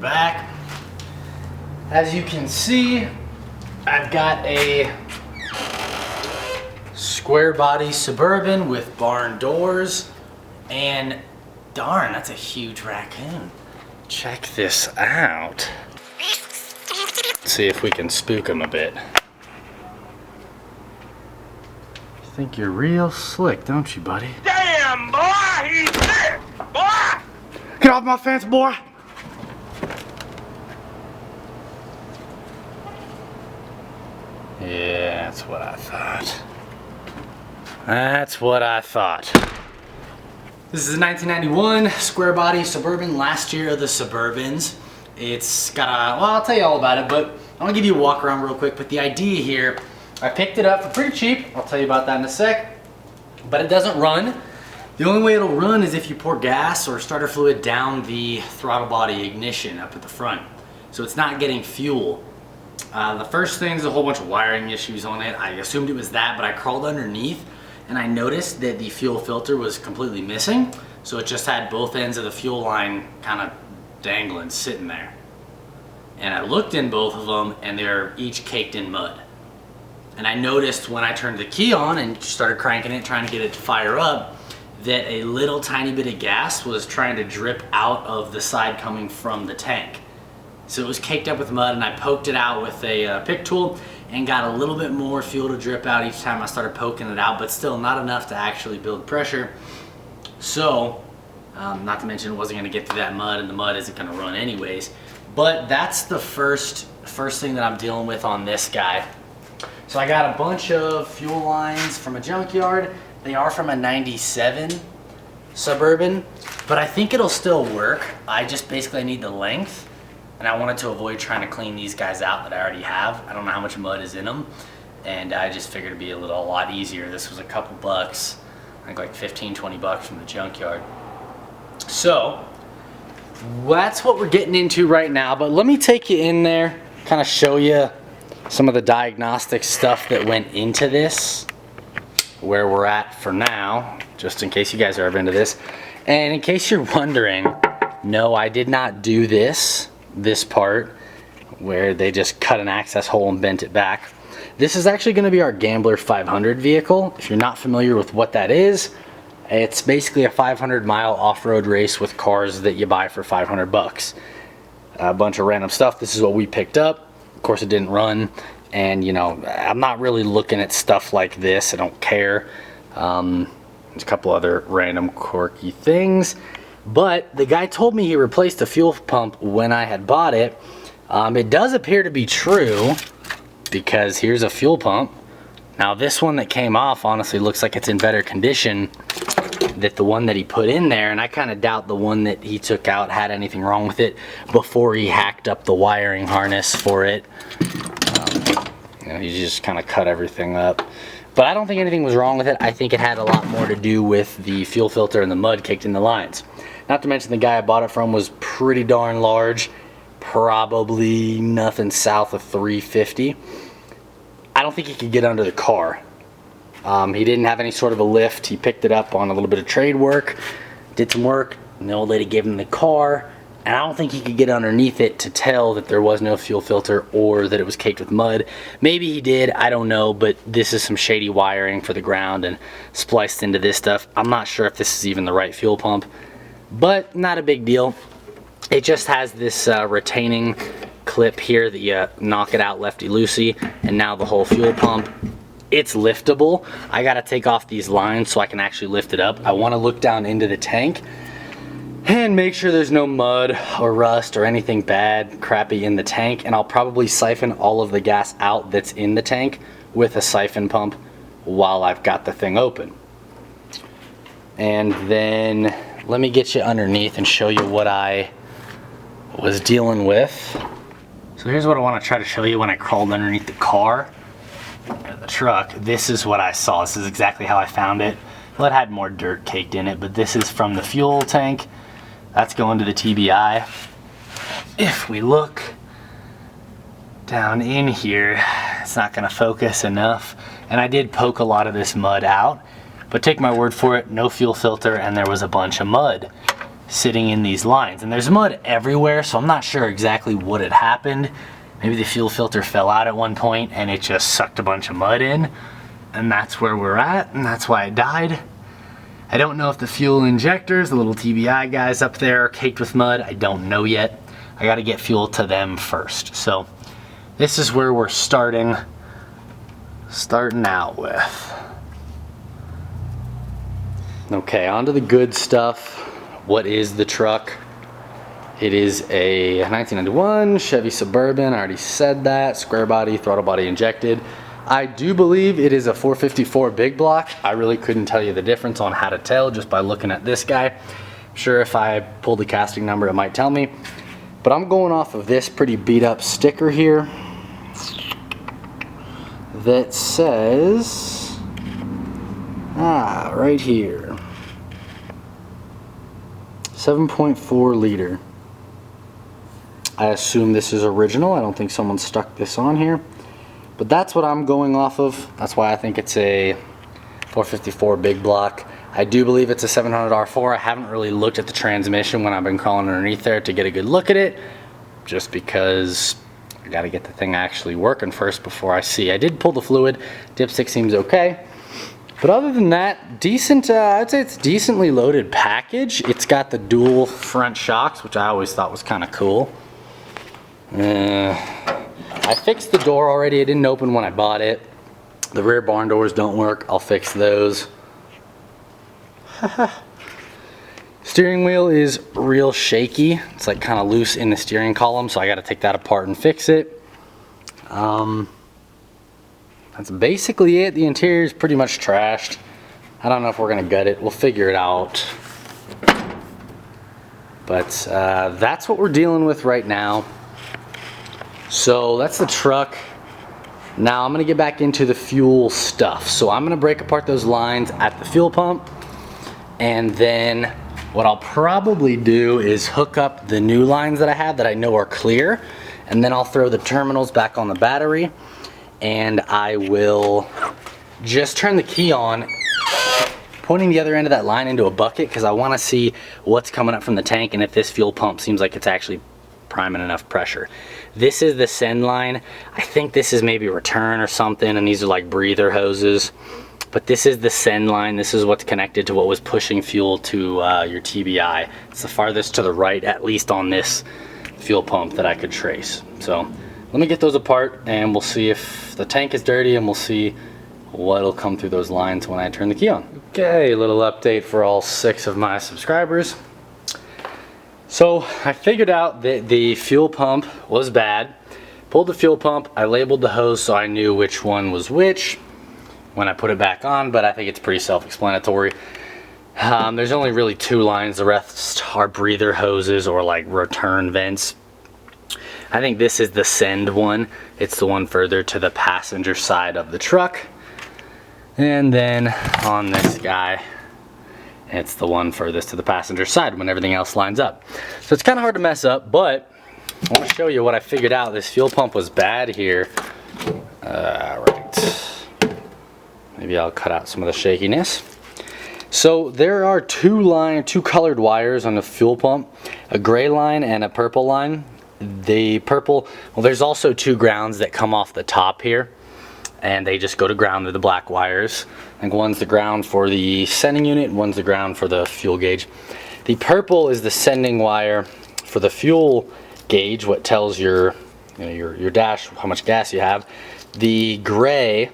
back. As you can see, I've got a square body Suburban with barn doors, and darn, that's a huge raccoon. Check this out. Let's see if we can spook him a bit. You think you're real slick, don't you, buddy? Damn, boy, he's there, boy! Get off my fence, boy! Yeah, that's what I thought. That's what I thought. This is a 1991 square body Suburban, last year of the Suburbans. It's got a, well, I'll tell you all about it, but I'm gonna give you a walk around real quick. But the idea here, I picked it up for pretty cheap. I'll tell you about that in a sec. But it doesn't run. The only way it'll run is if you pour gas or starter fluid down the throttle body ignition up at the front. So it's not getting fuel. The first thing is a whole bunch of wiring issues on it. I assumed it was that, but I crawled underneath and I noticed that the fuel filter was completely missing. So it just had both ends of the fuel line kind of dangling, sitting there. And I looked in both of them and they're each caked in mud. And I noticed when I turned the key on and started cranking it, trying to get it to fire up, that a little tiny bit of gas was trying to drip out of the side coming from the tank. So it was caked up with mud, and I poked it out with a pick tool and got a little bit more fuel to drip out each time I started poking it out, but still not enough to actually build pressure. So, not to mention it wasn't gonna get through that mud, and the mud isn't gonna run anyways. But that's the first thing that I'm dealing with on this guy. So I got a bunch of fuel lines from a junkyard. They are from a 97 Suburban, but I think it'll still work. I just basically need the length, and I wanted to avoid trying to clean these guys out that I already have. I don't know how much mud is in them, and I just figured it'd be a lot easier. This was a couple bucks, I think like 15, 20 bucks from the junkyard. So that's what we're getting into right now, but let me take you in there, kind of show you some of the diagnostic stuff that went into this, where we're at for now, just in case you guys are ever into this. And in case you're wondering, no, I did not do this part where they just cut an access hole and bent it back. This is actually going to be our Gambler 500 vehicle. If you're not familiar with what that is, it's basically a 500-mile off-road race with cars that you buy for 500 bucks. A bunch of random stuff. This is what we picked up. Of course, it didn't run. And, you know, I'm not really looking at stuff like this. I don't care. There's a couple other random quirky things. But the guy told me he replaced the fuel pump when I had bought it. It does appear to be true, because here's a fuel pump. Now this one that came off honestly looks like it's in better condition than the one that he put in there, and I kind of doubt the one that he took out had anything wrong with it before he hacked up the wiring harness for it. You know, he just kind of cut everything up. But I don't think anything was wrong with it. I think it had a lot more to do with the fuel filter and the mud caked in the lines. Not to mention the guy I bought it from was pretty darn large, probably nothing south of 350. I don't think he could get under the car. He didn't have any sort of a lift. He picked it up on a little bit of trade work, did some work, and the old lady gave him the car, and I don't think he could get underneath it to tell that there was no fuel filter or that it was caked with mud. Maybe he did, I don't know, but this is some shady wiring for the ground and spliced into this stuff. I'm not sure if this is even the right fuel pump, but not a big deal. It just has this retaining clip here that you knock it out lefty-loosey, and now the whole fuel pump, it's liftable. I gotta take off these lines so I can actually lift it up. I wanna look down into the tank and make sure there's no mud or rust or anything bad, crappy in the tank, and I'll probably siphon all of the gas out that's in the tank with a siphon pump while I've got the thing open. And then let me get you underneath and show you what I was dealing with. So here's what I want to try to show you when I crawled underneath the car, the truck. This is what I saw. This is exactly how I found it. Well, it had more dirt caked in it, but this is from the fuel tank. That's going to the TBI. If we look down in here, it's not going to focus enough. And I did poke a lot of this mud out, but take my word for it, no fuel filter, and there was a bunch of mud. sitting in these lines. And there's mud everywhere, so I'm not sure exactly what had happened. Maybe the fuel filter fell out at one point and it just sucked a bunch of mud in. And that's where we're at, and that's why it died. I don't know if the fuel injectors, the little TBI guys up there, are caked with mud. I don't know yet. I gotta get fuel to them first. So this is where we're starting out with. Okay, on to the good stuff. What is the truck? It is a 1991 Chevy Suburban. I already said that. Square body, throttle body injected. I do believe it is a 454 big block. I really couldn't tell you the difference on how to tell just by looking at this guy. I'm sure if I pulled the casting number, it might tell me. But I'm going off of this pretty beat up sticker here that says, right here, 7.4 liter. I assume this is original. I don't think someone stuck this on here. But that's what I'm going off of. That's why I think it's a 454 big block. I do believe it's a 700 R4. I haven't really looked at the transmission when I've been crawling underneath there to get a good look at it, just because I gotta get the thing actually working first before I see. I did pull the fluid. Dipstick seems okay. But other than that, decent, I'd say it's decently loaded package. It's got the dual front shocks, which I always thought was kind of cool. I fixed the door already. It didn't open when I bought it. The rear barn doors don't work. I'll fix those. Steering wheel is real shaky. It's like kind of loose in the steering column, so I got to take that apart and fix it. That's basically it. The interior is pretty much trashed. I don't know if we're gonna gut it. We'll figure it out. But that's what we're dealing with right now. So that's the truck. Now I'm gonna get back into the fuel stuff. So I'm gonna break apart those lines at the fuel pump, and then what I'll probably do is hook up the new lines that I have that I know are clear, and then I'll throw the terminals back on the battery, and I will just turn the key on, pointing the other end of that line into a bucket, because I want to see what's coming up from the tank and if this fuel pump seems like it's actually priming enough pressure. This is the send line. I think this is maybe return or something, and these are like breather hoses. But this is the send line. This is what's connected to what was pushing fuel to your TBI. It's the farthest to the right, at least on this fuel pump that I could trace. So let me get those apart, and we'll see if the tank is dirty, and we'll see what'll come through those lines when I turn the key on. Okay, a little update for all 6 of my subscribers. So I figured out that the fuel pump was bad. Pulled the fuel pump, I labeled the hose so I knew which one was which when I put it back on, but I think it's pretty self-explanatory. There's only really 2 lines. The rest are breather hoses or like return vents. I think this is the send one. It's the one further to the passenger side of the truck. And then on this guy, it's the one furthest to the passenger side when everything else lines up. So it's kind of hard to mess up, but I want to show you what I figured out. This fuel pump was bad here. Right. Maybe I'll cut out some of the shakiness. So there are 2 colored wires on the fuel pump, a gray line and a purple line. The purple, well, there's also 2 grounds that come off the top here, and they just go to ground. They're the black wires. I think one's the ground for the sending unit, one's the ground for the fuel gauge. The purple is the sending wire for the fuel gauge, what tells your dash how much gas you have. The gray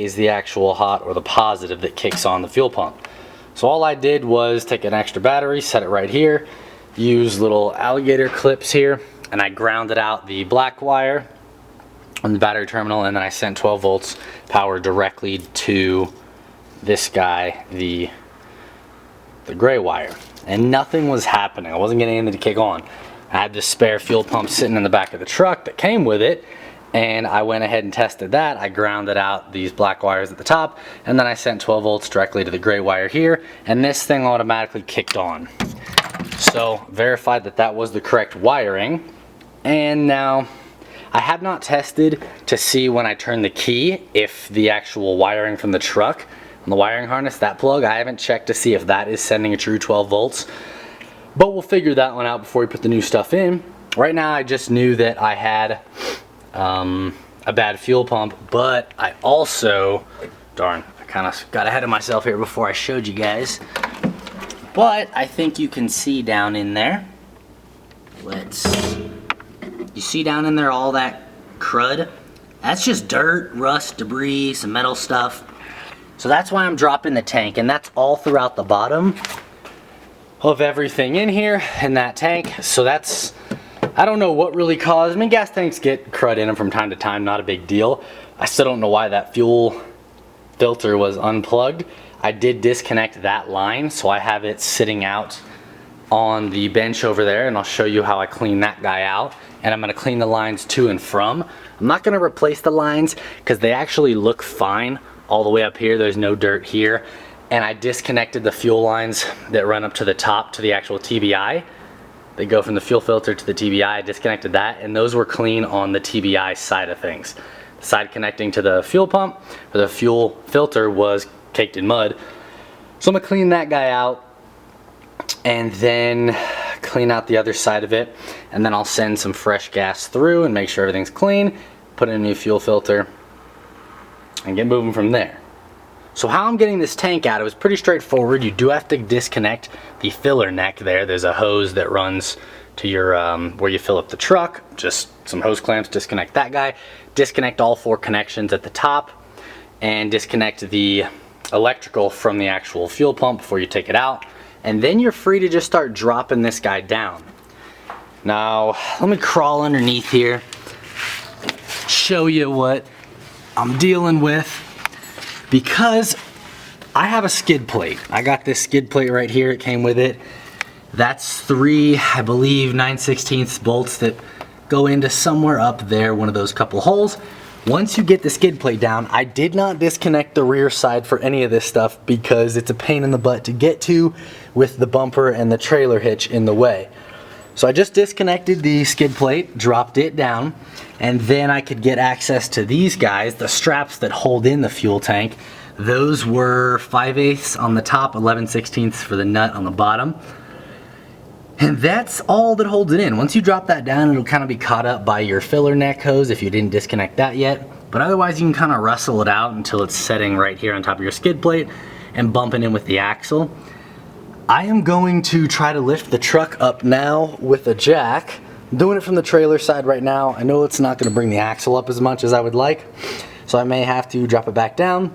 is the actual hot or the positive that kicks on the fuel pump. So all I did was take an extra battery, set it right here, use little alligator clips here, and I grounded out the black wire on the battery terminal, and then I sent 12 volts power directly to this guy, the gray wire, and nothing was happening. I wasn't getting anything to kick on. I had this spare fuel pump sitting in the back of the truck that came with it, and I went ahead and tested that. I grounded out these black wires at the top, and then I sent 12 volts directly to the gray wire here, and this thing automatically kicked on. So verified that that was the correct wiring. And now I have not tested to see when I turn the key if the actual wiring from the truck on the wiring harness, that plug. I haven't checked to see if that is sending a true 12 volts, but we'll figure that one out before we put the new stuff in. Right now I just knew that I had a bad fuel pump, but I also, darn, I kind of got ahead of myself here before I showed you guys. But I think you can see down in there, you see down in there all that crud? That's just dirt, rust, debris, some metal stuff. So that's why I'm dropping the tank, and that's all throughout the bottom of everything in here in that tank. So that's, I don't know what really caused, I mean, gas tanks get crud in them from time to time, not a big deal. I still don't know why that fuel filter was unplugged. I did disconnect that line, so I have it sitting out on the bench over there, and I'll show you how I clean that guy out. And I'm gonna clean the lines to and from. I'm not gonna replace the lines because they actually look fine all the way up here. There's no dirt here. And I disconnected the fuel lines that run up to the top to the actual TBI. They go from the fuel filter to the TBI. I disconnected that, and those were clean on the TBI side of things. The side connecting to the fuel pump or the fuel filter was caked in mud. So I'm gonna clean that guy out and then clean out the other side of it, and then I'll send some fresh gas through and make sure everything's clean, put in a new fuel filter, and get moving from there. So how I'm getting this tank out, it was pretty straightforward. You do have to disconnect the filler neck there. There's a hose that runs to your where you fill up the truck, just some hose clamps, disconnect that guy, disconnect all 4 connections at the top, and disconnect the electrical from the actual fuel pump before you take it out. And then you're free to just start dropping this guy down. Now, let me crawl underneath here, show you what I'm dealing with, because I have a skid plate. I got this skid plate right here, it came with it. That's 3, I believe, 9/16 bolts that go into somewhere up there, one of those couple holes. Once you get the skid plate down, I did not disconnect the rear side for any of this stuff because it's a pain in the butt to get to with the bumper and the trailer hitch in the way. So I just disconnected the skid plate, dropped it down, and then I could get access to these guys, the straps that hold in the fuel tank. Those were 5/8 on the top, 11/16 for the nut on the bottom. And that's all that holds it in. Once you drop that down, it'll kind of be caught up by your filler neck hose if you didn't disconnect that yet. But otherwise, you can kind of wrestle it out until it's setting right here on top of your skid plate and bumping in with the axle. I am going to try to lift the truck up now with a jack. I'm doing it from the trailer side right now. I know it's not going to bring the axle up as much as I would like, so I may have to drop it back down.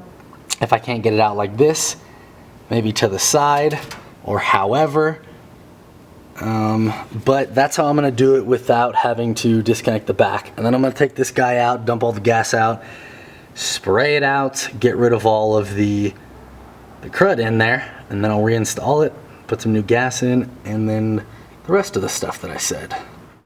If I can't get it out like this, maybe to the side or however. But that's how I'm going to do it without having to disconnect the back. And then I'm going to take this guy out, dump all the gas out, spray it out, get rid of all of the crud in there, and then I'll reinstall it, put some new gas in, and then the rest of the stuff that I said.